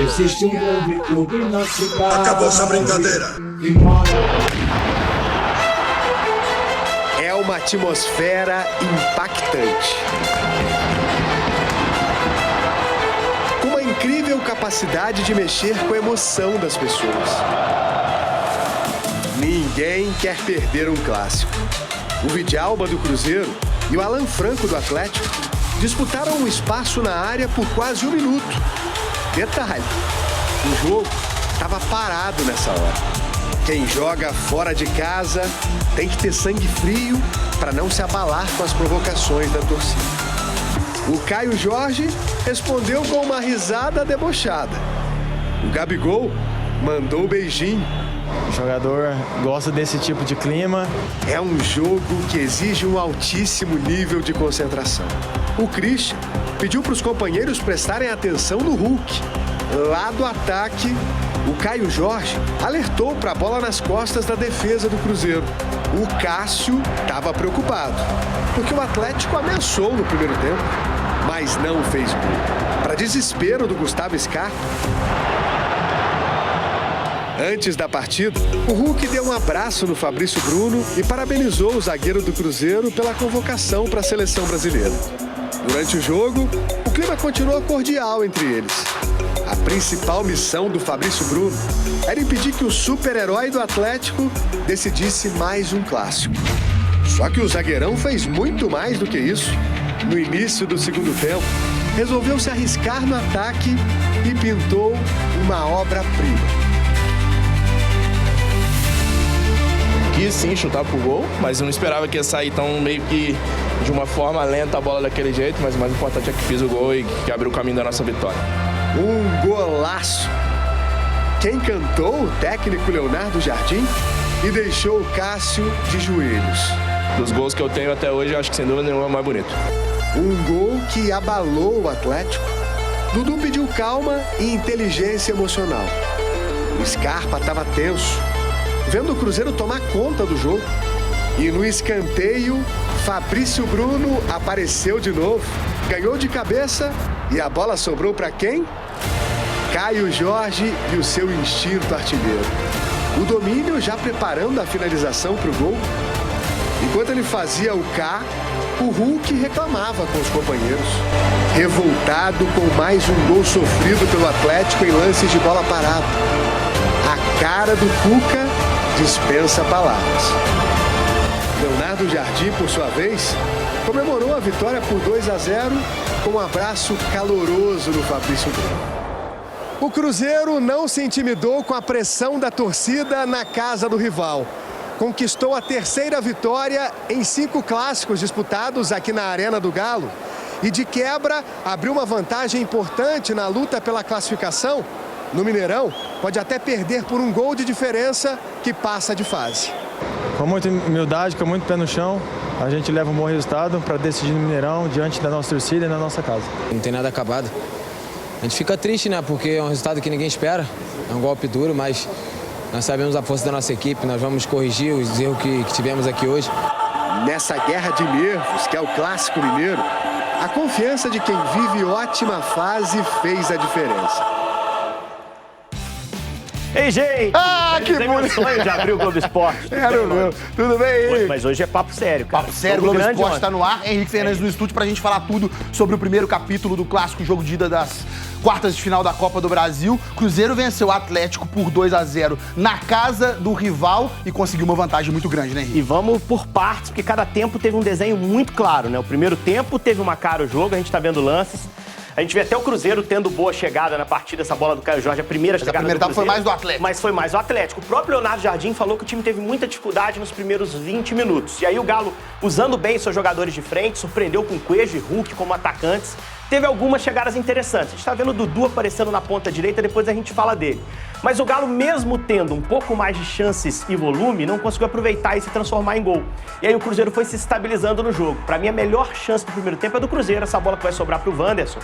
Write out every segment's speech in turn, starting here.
Existe um grande clube na cidade. Acabou essa brincadeira. É uma atmosfera impactante. Com uma incrível capacidade de mexer com a emoção das pessoas. Ninguém quer perder um clássico. O Vidalba do Cruzeiro e o Alan Franco do Atlético disputaram um espaço na área por quase um minuto. Detalhe, o jogo estava parado nessa hora. Quem joga fora de casa tem que ter sangue frio para não se abalar com as provocações da torcida. O Caio Jorge respondeu com uma risada debochada. O Gabigol mandou o beijinho. O jogador gosta desse tipo de clima. É um jogo que exige um altíssimo nível de concentração. O Christian pediu para os companheiros prestarem atenção no Hulk. Lá do ataque, o Caio Jorge alertou para a bola nas costas da defesa do Cruzeiro. O Cássio estava preocupado, porque o Atlético ameaçou no primeiro tempo, mas não fez gol. Para desespero do Gustavo Scarpa, antes da partida, o Hulk deu um abraço no Fabrício Bruno e parabenizou o zagueiro do Cruzeiro pela convocação para a seleção brasileira. Durante o jogo, o clima continuou cordial entre eles. A principal missão do Fabrício Bruno era impedir que o super-herói do Atlético decidisse mais um clássico. Só que o zagueirão fez muito mais do que isso. No início do segundo tempo, resolveu se arriscar no ataque e pintou uma obra-prima. Quis sim chutar pro gol, mas eu não esperava que ia sair tão meio que de uma forma lenta a bola daquele jeito, mas o mais importante é que fiz o gol e que abriu o caminho da nossa vitória. Um golaço! Quem cantou o técnico Leonardo Jardim e deixou o Cássio de joelhos. Dos gols que eu tenho até hoje, eu acho que sem dúvida nenhuma é o mais bonito. Um gol que abalou o Atlético. Dudu pediu calma e inteligência emocional. O Scarpa estava tenso, vendo o Cruzeiro tomar conta do jogo. E no escanteio, Fabrício Bruno apareceu de novo, ganhou de cabeça e a bola sobrou para quem? Caio Jorge e o seu instinto artilheiro. O domínio já preparando a finalização para o gol. Enquanto ele fazia o K, o Hulk reclamava com os companheiros. Revoltado com mais um gol sofrido pelo Atlético em lances de bola parada. A cara do Cuca dispensa palavras. Leonardo Jardim, por sua vez, comemorou a vitória por 2-0 com um abraço caloroso no Fabrício Bruno. O Cruzeiro não se intimidou com a pressão da torcida na casa do rival. Conquistou a terceira vitória em 5 clássicos disputados aqui na Arena do Galo. E de quebra, abriu uma vantagem importante na luta pela classificação. No Mineirão, pode até perder por um gol de diferença que passa de fase. Com muita humildade, com muito pé no chão, a gente leva um bom resultado para decidir no Mineirão, diante da nossa torcida e na nossa casa. Não tem nada acabado. A gente fica triste, né? Porque é um resultado que ninguém espera. É um golpe duro, mas nós sabemos a força da nossa equipe. Nós vamos corrigir os erros que tivemos aqui hoje. Nessa guerra de nervos, que é o clássico mineiro, a confiança de quem vive ótima fase fez a diferença. Ei, gente! Ah, que bonito! Meu sonho de abrir o Globo Esporte. Era o meu. Tudo bem? Mas hoje é papo sério, cara. Papo sério, Globo Esporte tá no ar. Henrique Fernandes no estúdio pra gente falar tudo sobre o primeiro capítulo do clássico jogo de ida das quartas de final da Copa do Brasil. Cruzeiro venceu o Atlético por 2-0 na casa do rival e conseguiu uma vantagem muito grande, né, Henrique? E vamos por partes, porque cada tempo teve um desenho muito claro, né? O primeiro tempo teve uma cara o jogo, a gente tá vendo lances. A gente vê até o Cruzeiro tendo boa chegada na partida, essa bola do Caio Jorge, a primeira chegada do Cruzeiro. Etapa foi mais do Atlético. Mas foi mais do Atlético. O próprio Leonardo Jardim falou que o time teve muita dificuldade nos primeiros 20 minutos. E aí o Galo, usando bem seus jogadores de frente, surpreendeu com Cuejo e Hulk como atacantes. Teve algumas chegadas interessantes. A gente tá vendo o Dudu aparecendo na ponta direita, depois a gente fala dele. Mas o Galo, mesmo tendo um pouco mais de chances e volume, não conseguiu aproveitar e se transformar em gol. E aí o Cruzeiro foi se estabilizando no jogo. Pra mim, a melhor chance do primeiro tempo é do Cruzeiro, essa bola que vai sobrar pro Wanderson.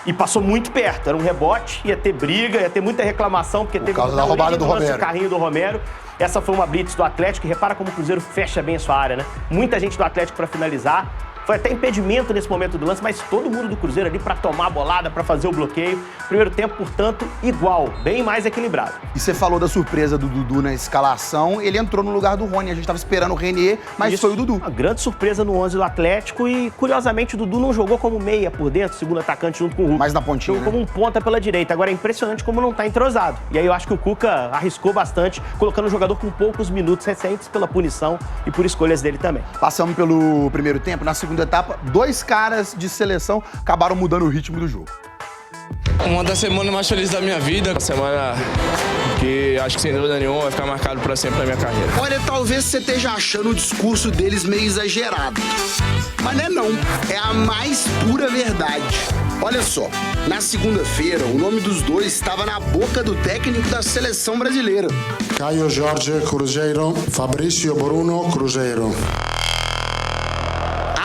E passou muito perto, era um rebote, ia ter briga, ia ter muita reclamação, porque teve causa da roubada do Romero. O carrinho do Romero. Essa foi uma blitz do Atlético, e repara como o Cruzeiro fecha bem a sua área, né? Muita gente do Atlético para finalizar. Foi até impedimento nesse momento do lance, mas todo mundo do Cruzeiro ali pra tomar a bolada, pra fazer o bloqueio. Primeiro tempo, portanto, igual, bem mais equilibrado. E você falou da surpresa do Dudu na escalação, ele entrou no lugar do Rony. A gente tava esperando o Renier, mas Isso, foi o Dudu. Uma grande surpresa no 11 do Atlético e, curiosamente, o Dudu não jogou como meia por dentro, segundo atacante junto com o Hulk. Mais na pontinha, Jogou como um ponta pela direita. Agora é impressionante como não tá entrosado. E aí eu acho que o Cuca arriscou bastante, colocando o jogador com poucos minutos recentes pela punição e por escolhas dele também. Passamos pelo primeiro tempo, na segunda etapa, 2 caras de seleção acabaram mudando o ritmo do jogo. Uma das semanas mais felizes da minha vida. Uma semana que acho que sem dúvida nenhuma vai ficar marcado para sempre na minha carreira. Olha, talvez você esteja achando o discurso deles meio exagerado. Mas não é não, é a mais pura verdade. Olha só, na segunda-feira, o nome dos dois estava na boca do técnico da seleção brasileira. Caio Jorge Cruzeiro, Fabrício Bruno Cruzeiro.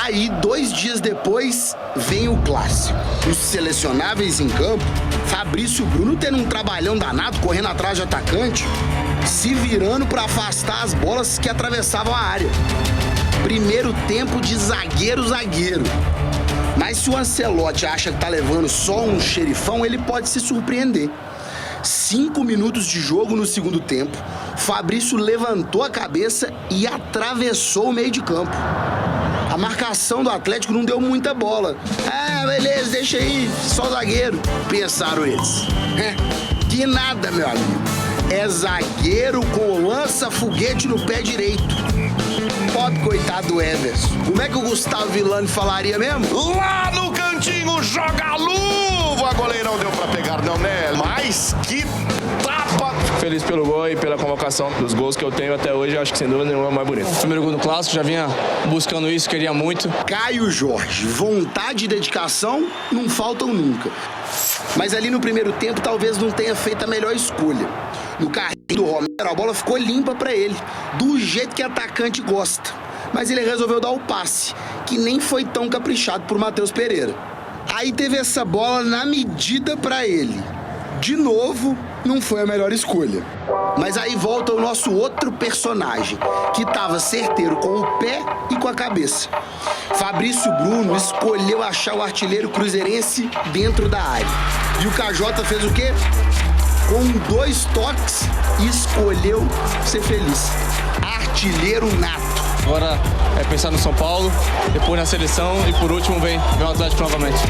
Aí, 2 dias depois, vem o clássico. Os selecionáveis em campo, Fabrício Bruno tendo um trabalhão danado, correndo atrás de atacante, se virando para afastar as bolas que atravessavam a área. Primeiro tempo de zagueiro-zagueiro. Mas se o Ancelotti acha que tá levando só um xerifão, ele pode se surpreender. 5 minutos de jogo no segundo tempo, Fabrício levantou a cabeça e atravessou o meio de campo. A marcação do Atlético não deu muita bola. Ah, beleza, deixa aí, só zagueiro, pensaram eles. Que nada, meu amigo. É zagueiro com lança-foguete no pé direito. Pobre coitado do Everson. Como é que o Gustavo Villani falaria mesmo? Lá no cantinho, joga a luva! Goleirão deu pra pegar, não, né? Mas que tapa! Feliz pelo gol e pela convocação. Dos gols que eu tenho até hoje, acho que sem dúvida nenhuma é o mais bonito. Primeiro gol no Clássico, já vinha buscando isso, queria muito. Caio Jorge, vontade e dedicação não faltam nunca. Mas ali no primeiro tempo, talvez não tenha feito a melhor escolha. No carrinho do Romero, a bola ficou limpa pra ele, do jeito que atacante gosta. Mas ele resolveu dar o passe, que nem foi tão caprichado por Matheus Pereira. Aí teve essa bola na medida pra ele. De novo, não foi a melhor escolha. Mas aí volta o nosso outro personagem, que tava certeiro com o pé e com a cabeça. Fabrício Bruno escolheu achar o artilheiro cruzeirense dentro da área. E o KJ fez o quê? Com 2 toques, escolheu ser feliz. Artilheiro nato. Agora é pensar no São Paulo, depois na seleção e por último vem o Atlético novamente.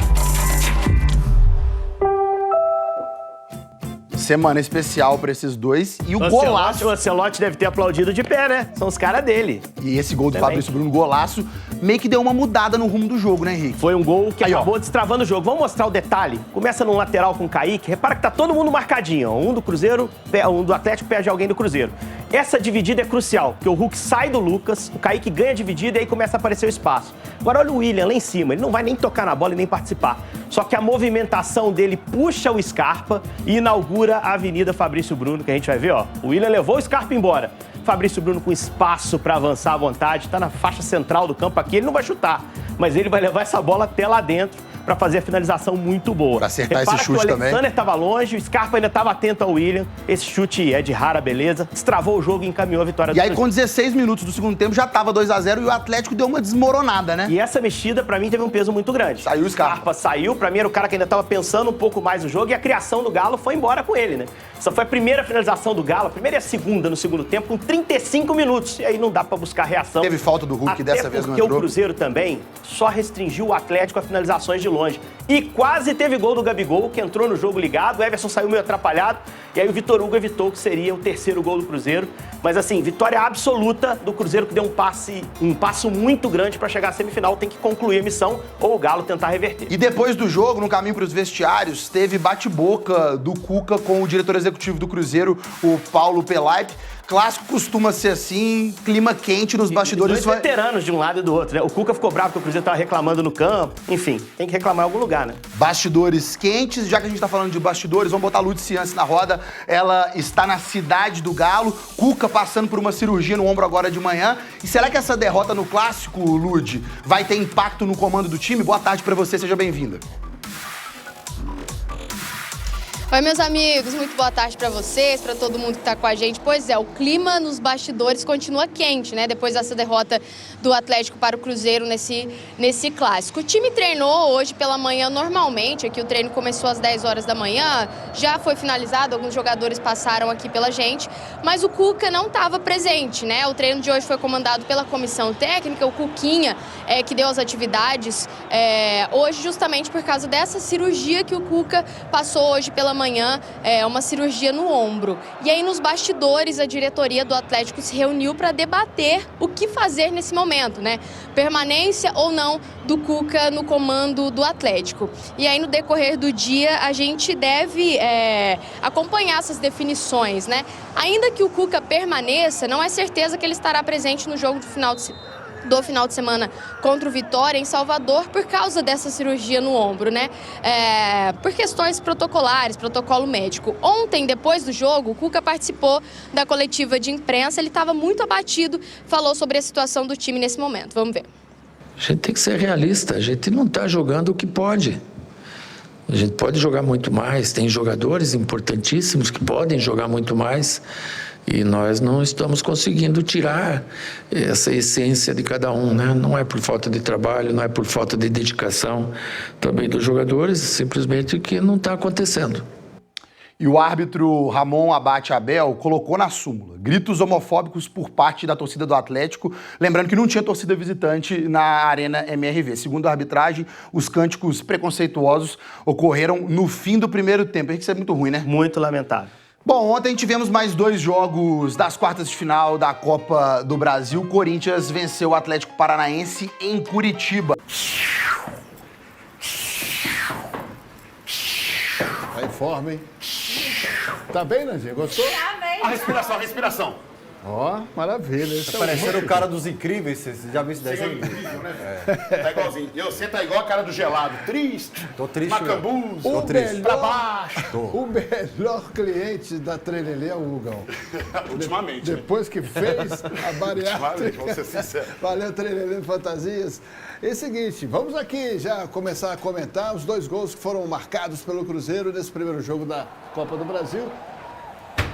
Semana especial pra esses dois e o golaço. O Ancelotti deve ter aplaudido de pé, né? São os caras dele. E esse gol do Fabrício Bruno, golaço, meio que deu uma mudada no rumo do jogo, né, Henrique? Foi um gol que Aí, acabou destravando o jogo. Vamos mostrar o detalhe. Começa no lateral com o Kaique. Repara que tá todo mundo marcadinho. Ó. Um do Cruzeiro, um do Atlético perde alguém do Cruzeiro. Essa dividida é crucial, porque o Hulk sai do Lucas, o Kaique ganha a dividida e aí começa a aparecer o espaço. Agora olha o William lá em cima, ele não vai nem tocar na bola e nem participar. Só que a movimentação dele puxa o Scarpa e inaugura a Avenida Fabrício Bruno, que a gente vai ver, ó. O William levou o Scarpa embora. Fabrício Bruno com espaço para avançar à vontade, tá na faixa central do campo aqui, ele não vai chutar, mas ele vai levar essa bola até lá dentro para fazer a finalização muito boa. Pra acertar esse chute também. O Alexander estava longe, o Scarpa ainda estava atento ao William. Esse chute é de rara beleza. Destravou o jogo e encaminhou a vitória do E aí, Cruzeiro. com 16 minutos do segundo tempo, já tava 2-0 e o Atlético deu uma desmoronada, né? E essa mexida, pra mim, teve um peso muito grande. Saiu o Scarpa. Saiu, pra mim era o cara que ainda tava pensando um pouco mais no jogo e a criação do Galo foi embora com ele, né? Essa foi a primeira finalização do Galo, a primeira e a segunda no segundo tempo, com 35 minutos. E aí não dá pra buscar reação. Teve falta do Hulk, dessa vez não entrou. Porque o Cruzeiro também só restringiu o Atlético a finalizações de longe. E quase teve gol do Gabigol, que entrou no jogo ligado, o Everson saiu meio atrapalhado, e aí o Vitor Hugo evitou que seria o terceiro gol do Cruzeiro. Mas assim, vitória absoluta do Cruzeiro, que deu um passo muito grande para chegar à semifinal, tem que concluir a missão, ou o Galo tentar reverter. E depois do jogo, no caminho para os vestiários, teve bate-boca do Cuca com o diretor executivo do Cruzeiro, o Paulo Pelaipe. Clássico costuma ser assim, clima quente nos bastidores. Dois veteranos de um lado e do outro, né? O Cuca ficou bravo porque o Cruzeiro tava reclamando no campo. Enfim, tem que reclamar em algum lugar, né? Bastidores quentes. Já que a gente tá falando de bastidores, vamos botar a Lud Ciance na roda. Ela está na cidade do Galo. Cuca passando por uma cirurgia no ombro agora de manhã. E será que essa derrota no Clássico, Lud, vai ter impacto no comando do time? Boa tarde pra você, seja bem-vinda. Oi, meus amigos, muito boa tarde para vocês, para todo mundo que está com a gente. Pois é, o clima nos bastidores continua quente, né? Depois dessa derrota do Atlético para o Cruzeiro nesse clássico. O time treinou hoje pela manhã normalmente, aqui o treino começou às 10 horas da manhã, já foi finalizado, alguns jogadores passaram aqui pela gente, mas o Cuca não estava presente, né? O treino de hoje foi comandado pela comissão técnica, o Cuquinha, que deu as atividades hoje justamente por causa dessa cirurgia que o Cuca passou hoje pela manhã, uma cirurgia no ombro. E aí nos bastidores a diretoria do Atlético se reuniu para debater o que fazer nesse momento, né? Permanência ou não do Cuca no comando do Atlético. E aí no decorrer do dia a gente deve acompanhar essas definições, né? Ainda que o Cuca permaneça, não é certeza que ele estará presente no jogo do final de semana contra o Vitória em Salvador por causa dessa cirurgia no ombro, né? Por questões protocolares, protocolo médico. Ontem, depois do jogo, o Cuca participou da coletiva de imprensa, ele estava muito abatido, falou sobre a situação do time nesse momento. Vamos ver. A gente tem que ser realista, a gente não está jogando o que pode. A gente pode jogar muito mais, tem jogadores importantíssimos que podem jogar muito mais. E nós não estamos conseguindo tirar essa essência de cada um, né? Não é por falta de trabalho, não é por falta de dedicação também dos jogadores, simplesmente que não está acontecendo. E o árbitro Ramon Abate Abel colocou na súmula gritos homofóbicos por parte da torcida do Atlético, lembrando que não tinha torcida visitante na Arena MRV. Segundo a arbitragem, os cânticos preconceituosos ocorreram no fim do primeiro tempo. Isso é muito ruim, né? Muito lamentável. Bom, ontem tivemos mais 2 jogos das quartas de final da Copa do Brasil. O Corinthians venceu o Atlético Paranaense em Curitiba. Tá em forma, hein? Tá bem, Nandinha? Gostou? Tá bem. A respiração. Ó, maravilha. Esse Tá parecendo o cara dos Incríveis, você já viu isso daí? É incrível, né? Tá igualzinho. Você tá igual a cara do gelado. Triste. Tô triste. Macambuzo. Tô triste. Pra baixo. O melhor cliente da Trelelê é o Hugão. Ultimamente. Depois que fez a bariátrica. Vamos ser sinceros. Valeu, Trelelê Fantasias. É o seguinte, vamos aqui já começar a comentar os 2 gols que foram marcados pelo Cruzeiro nesse primeiro jogo da Copa do Brasil.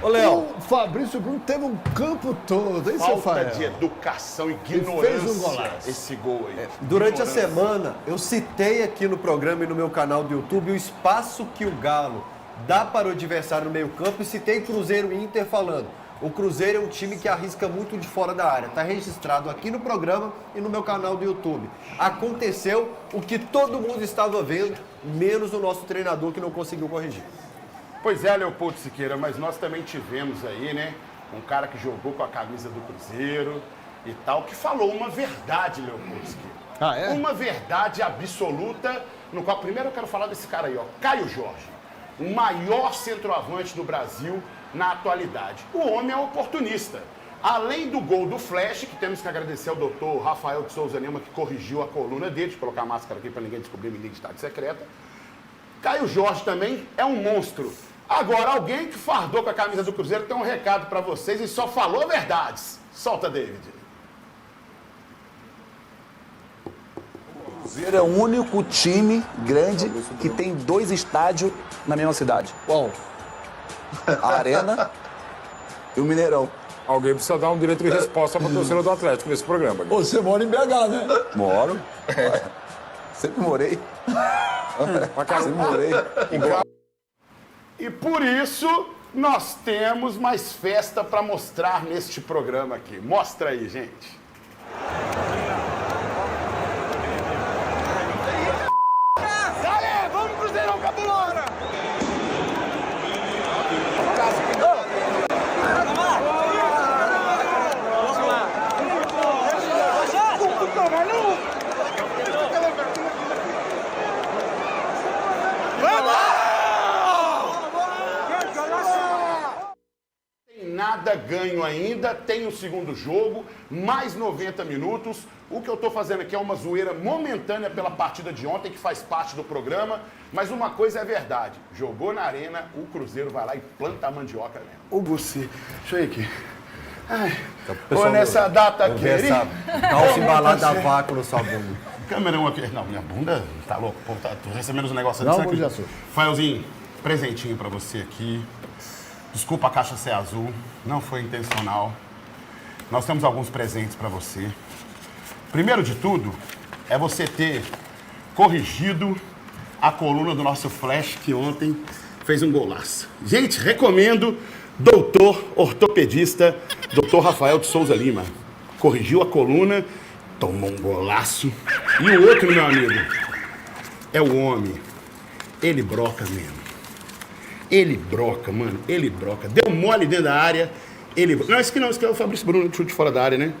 Ô, Léo. O Fabrício Bruno teve um campo todo, hein, seu Fael? Falta de educação e ignorância. Fez um golaço. Esse gol aí. Durante a semana, eu citei aqui no programa e no meu canal do YouTube o espaço que o Galo dá para o adversário no meio-campo e citei Cruzeiro e Inter falando. O Cruzeiro é um time que arrisca muito de fora da área. Está registrado aqui no programa e no meu canal do YouTube. Aconteceu o que todo mundo estava vendo, menos o nosso treinador que não conseguiu corrigir. Pois é, Leopoldo Siqueira, mas nós também tivemos aí, né, um cara que jogou com a camisa do Cruzeiro e tal, que falou uma verdade, Leopoldo Siqueira. Ah, é? Uma verdade absoluta, no qual primeiro eu quero falar desse cara aí, ó, Caio Jorge, o maior centroavante do Brasil na atualidade. O homem é oportunista. Além do gol do Flash, que temos que agradecer ao doutor Rafael de Souza Lima, que corrigiu a coluna dele, de colocar a máscara aqui para ninguém descobrir minha identidade secreta. Caio Jorge também é um monstro. Agora, alguém que fardou com a camisa do Cruzeiro tem um recado para vocês e só falou verdades. Solta, David. O Cruzeiro é o único time grande que tem 2 estádios na mesma cidade. Qual? A Arena e o Mineirão. Alguém precisa dar um direito de resposta para a torcida do Atlético nesse programa. Você mora em BH, né? Moro. Sempre morei. Sempre morei. E por isso, nós temos mais festa para mostrar neste programa aqui. Mostra aí, gente. Aê, vamos Cruzeirão, Cabulona! Nada ganho ainda, tem o segundo jogo, mais 90 minutos. O que eu tô fazendo aqui é uma zoeira momentânea pela partida de ontem, que faz parte do programa, mas uma coisa é verdade, jogou na arena, o Cruzeiro vai lá e planta a mandioca mesmo. Ô, Bussi, deixa eu ir aqui. Ai, nessa data aqui. Essa calça embalada a vácuo no sua bunda. Câmera 1 aqui. Não, minha bunda tá louco. Pô, tá, tô recebendo os negócios Não, aqui. Jesus. Faelzinho, Presentinho pra você aqui. Desculpa a caixa ser azul, não foi intencional. Nós temos alguns presentes pra você. Primeiro de tudo, é você ter corrigido a coluna do nosso Flash, que ontem fez um golaço. Gente, recomendo, doutor ortopedista, doutor Rafael de Souza Lima. Corrigiu a coluna, tomou um golaço. E o outro, meu amigo, é o homem. Ele broca mesmo. Ele broca, mano, ele broca. Deu mole dentro da área, ele... Não, esse aqui não, esse aqui é o Fabrício Bruno, de chute fora da área, né?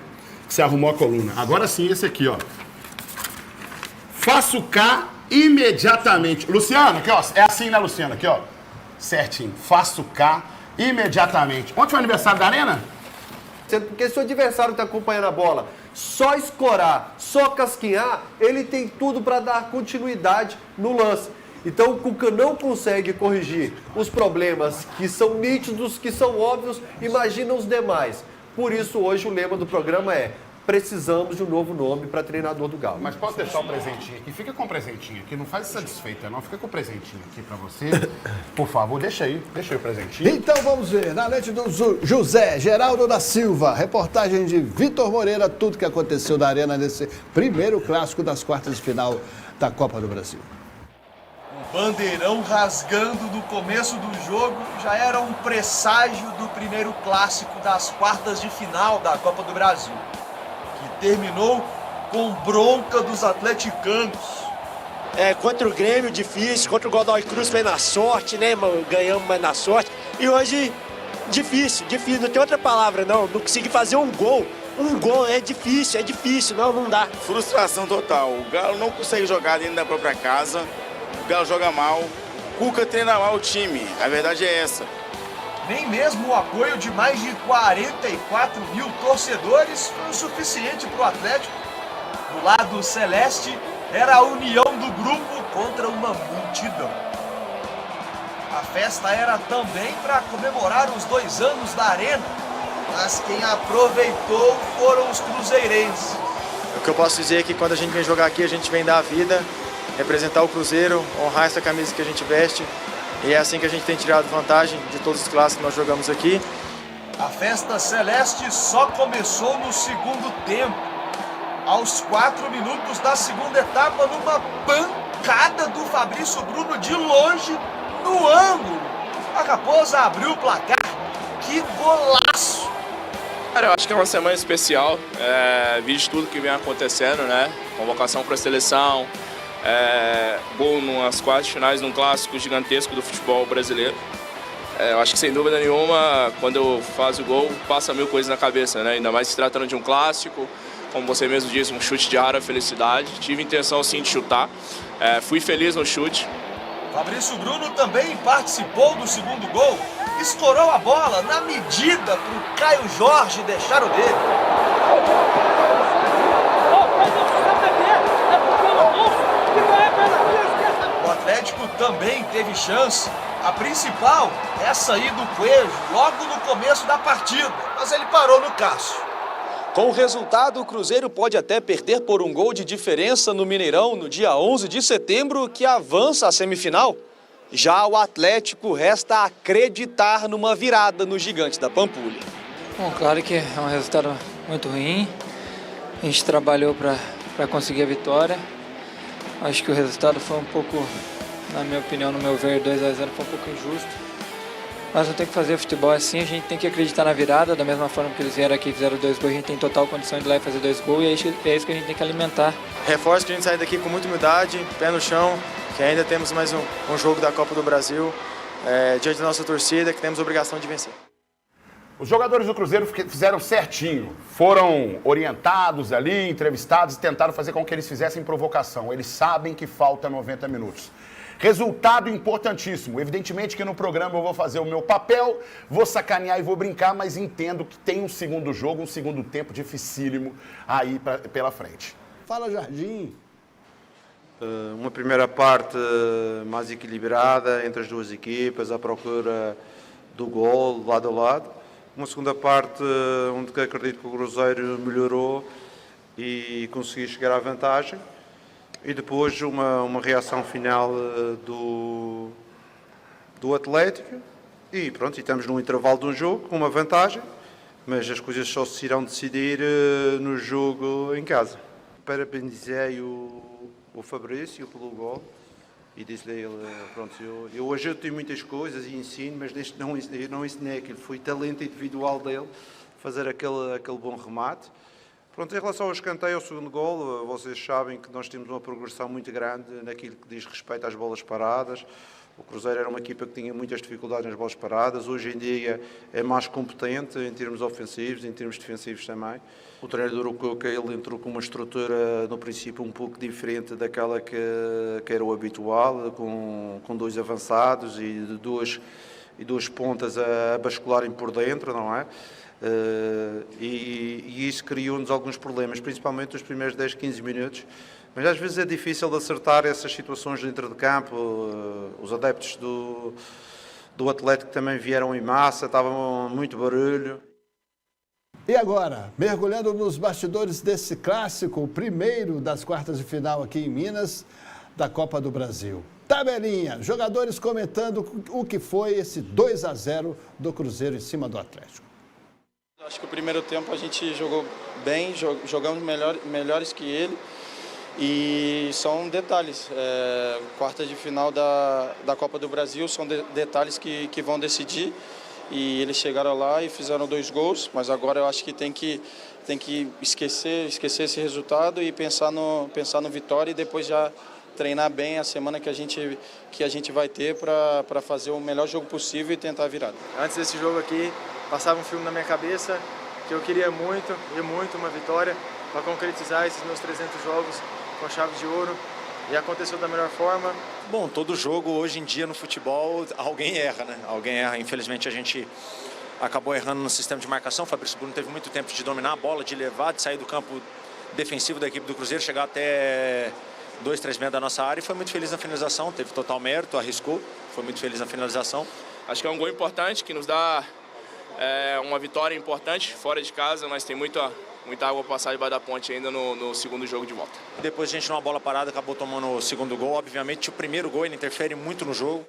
Que você arrumou a coluna. Agora sim, esse aqui, ó. Faço K imediatamente. Luciano, aqui, ó. É assim, né, Luciano? Aqui, ó. Certinho. Faço K imediatamente. Ontem foi o aniversário da Arena? Porque se o adversário está acompanhando a bola, só escorar, só casquinhar, ele tem tudo para dar continuidade no lance. Então o Cuca não consegue corrigir os problemas que são nítidos, que são óbvios, imagina os demais. Por isso hoje o lema do programa é: precisamos de um novo nome para treinador do Galo. Mas posso deixar o presentinho aqui? Fica com o presentinho aqui, não faz satisfeita não, fica com o presentinho aqui pra você. Por favor, deixa aí o presentinho. Então vamos ver, na lente do José Geraldo da Silva, reportagem de Vitor Moreira, tudo que aconteceu na Arena nesse primeiro clássico das quartas de final da Copa do Brasil. Bandeirão rasgando no começo do jogo já era um presságio do primeiro clássico das quartas de final da Copa do Brasil, que terminou com bronca dos atleticanos. Contra o Grêmio, difícil, contra o Godoy Cruz foi na sorte, né, ganhamos mais na sorte, e hoje, difícil, não tem outra palavra não consegui fazer um gol é difícil, não dá. Frustração total, o Galo não consegue jogar dentro da própria casa, o Galo joga mal, o Cuca treina mal o time, a verdade é essa. Nem mesmo o apoio de mais de 44 mil torcedores foi o suficiente para o Atlético. Do lado celeste, era a união do grupo contra uma multidão. A festa era também para comemorar os 2 anos da Arena, mas quem aproveitou foram os cruzeirenses. O que eu posso dizer é que quando a gente vem jogar aqui, a gente vem dar a vida, representar o Cruzeiro, honrar essa camisa que a gente veste. E é assim que a gente tem tirado vantagem de todos os clássicos que nós jogamos aqui. A festa celeste só começou no segundo tempo. Aos 4 minutos da segunda etapa, numa pancada do Fabrício Bruno de longe, no ângulo. A Raposa abriu o placar. Que golaço! Cara, eu acho que é uma semana especial. Visto tudo que vem acontecendo, né? Convocação para a seleção. Gol nas quartas finais de um clássico gigantesco do futebol brasileiro. Eu acho que sem dúvida nenhuma, quando eu faço o gol, passa 1000 coisas na cabeça, né? Ainda mais se tratando de um clássico, como você mesmo disse, um chute de rara felicidade. Tive intenção sim de chutar, fui feliz no chute. Fabrício Bruno também participou do segundo gol, estourou a bola na medida para o Caio Jorge deixar o dele. O Atlético também teve chance. A principal é sair do Coelho logo no começo da partida, mas ele parou no Cássio. Com o resultado, o Cruzeiro pode até perder por um gol de diferença no Mineirão no dia 11 de setembro, que avança à semifinal. Já o Atlético resta acreditar numa virada no Gigante da Pampulha. Bom, claro que é um resultado muito ruim. A gente trabalhou para conseguir a vitória. Acho que o resultado foi um pouco, na minha opinião, no meu ver, 2-0 foi um pouco injusto. Mas não tem que fazer, o futebol assim, a gente tem que acreditar na virada, da mesma forma que eles vieram aqui e fizeram 2 gols, a gente tem total condição de ir lá e fazer 2 gols, e é isso que a gente tem que alimentar. Reforço que a gente sai daqui com muita humildade, pé no chão, que ainda temos mais um jogo da Copa do Brasil, diante da nossa torcida, que temos a obrigação de vencer. Os jogadores do Cruzeiro fizeram certinho, foram orientados ali, entrevistados e tentaram fazer com que eles fizessem provocação. Eles sabem que falta 90 minutos. Resultado importantíssimo. Evidentemente que no programa eu vou fazer o meu papel, vou sacanear e vou brincar, mas entendo que tem um segundo jogo, um segundo tempo dificílimo aí pela frente. Fala, Jardim. Uma primeira parte mais equilibrada entre as duas equipas, à procura do gol, lado a lado. Uma segunda parte onde acredito que o Cruzeiro melhorou e conseguiu chegar à vantagem. E depois uma reação final do do Atlético e pronto, e estamos num intervalo de um jogo com uma vantagem, mas as coisas só se irão decidir no jogo em casa. Parabenizei o Fabrício pelo gol e disse-lhe a ele, pronto, eu hoje eu tenho muitas coisas e ensino, mas deste não ensinei aquilo, foi talento individual dele fazer aquele bom remate. Pronto, em relação ao escanteio, ao segundo gol, vocês sabem que nós temos uma progressão muito grande naquilo que diz respeito às bolas paradas. O Cruzeiro era uma equipa que tinha muitas dificuldades nas bolas paradas, hoje em dia é mais competente em termos ofensivos, em termos defensivos também. O treinador, o Cuca, ele entrou com uma estrutura no princípio um pouco diferente daquela que era o habitual, com dois avançados e duas pontas a bascularem por dentro, não é? E isso criou-nos alguns problemas, principalmente nos primeiros 10, 15 minutos. Mas às vezes é difícil de acertar essas situações dentro de campo. Os adeptos do Atlético também vieram em massa, estava muito barulho. E agora, mergulhando nos bastidores desse clássico, o primeiro das quartas de final aqui em Minas, da Copa do Brasil. Tabelinha, jogadores comentando o que foi esse 2-0 do Cruzeiro em cima do Atlético. Acho que o primeiro tempo a gente jogou bem, jogamos melhores que ele. E são detalhes, quartas de final da Copa do Brasil, são detalhes que vão decidir. E eles chegaram lá e fizeram 2 gols, mas agora eu acho que tem que esquecer esse resultado e pensar no vitória e depois já treinar bem a semana que a gente vai ter para fazer o melhor jogo possível e tentar a virada. Antes desse jogo aqui, passava um filme na minha cabeça que eu queria muito uma vitória para concretizar esses meus 300 jogos com chave de ouro, e aconteceu da melhor forma. Bom, todo jogo hoje em dia no futebol alguém erra, né? Alguém erra. Infelizmente a gente acabou errando no sistema de marcação. O Fabrício Bruno teve muito tempo de dominar a bola, de levar, de sair do campo defensivo da equipe do Cruzeiro, chegar até 2, 3 metros da nossa área e foi muito feliz na finalização, teve total mérito, arriscou, foi muito feliz na finalização. Acho que é um gol importante que nos dá uma vitória importante fora de casa, mas tem muita água para passar debaixo da ponte ainda no segundo jogo de volta. Depois a gente, numa bola parada, acabou tomando o segundo gol. Obviamente, o primeiro gol ele interfere muito no jogo.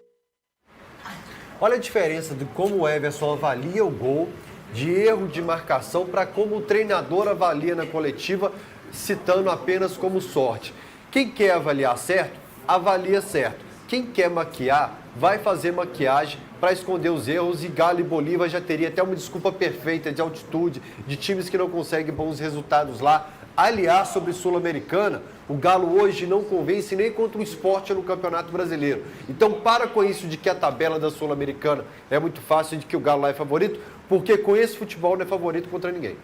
Olha a diferença de como o Everson avalia o gol, de erro de marcação, para como o treinador avalia na coletiva, citando apenas como sorte. Quem quer avaliar certo, avalia certo. Quem quer maquiar, vai fazer maquiagem para esconder os erros, e Galo e Bolívar já teria até uma desculpa perfeita de altitude, de times que não conseguem bons resultados lá. Aliás, sobre Sul-Americana, o Galo hoje não convence nem contra o Sport no Campeonato Brasileiro. Então para com isso de que a tabela da Sul-Americana é muito fácil, de que o Galo lá é favorito, porque com esse futebol não é favorito contra ninguém.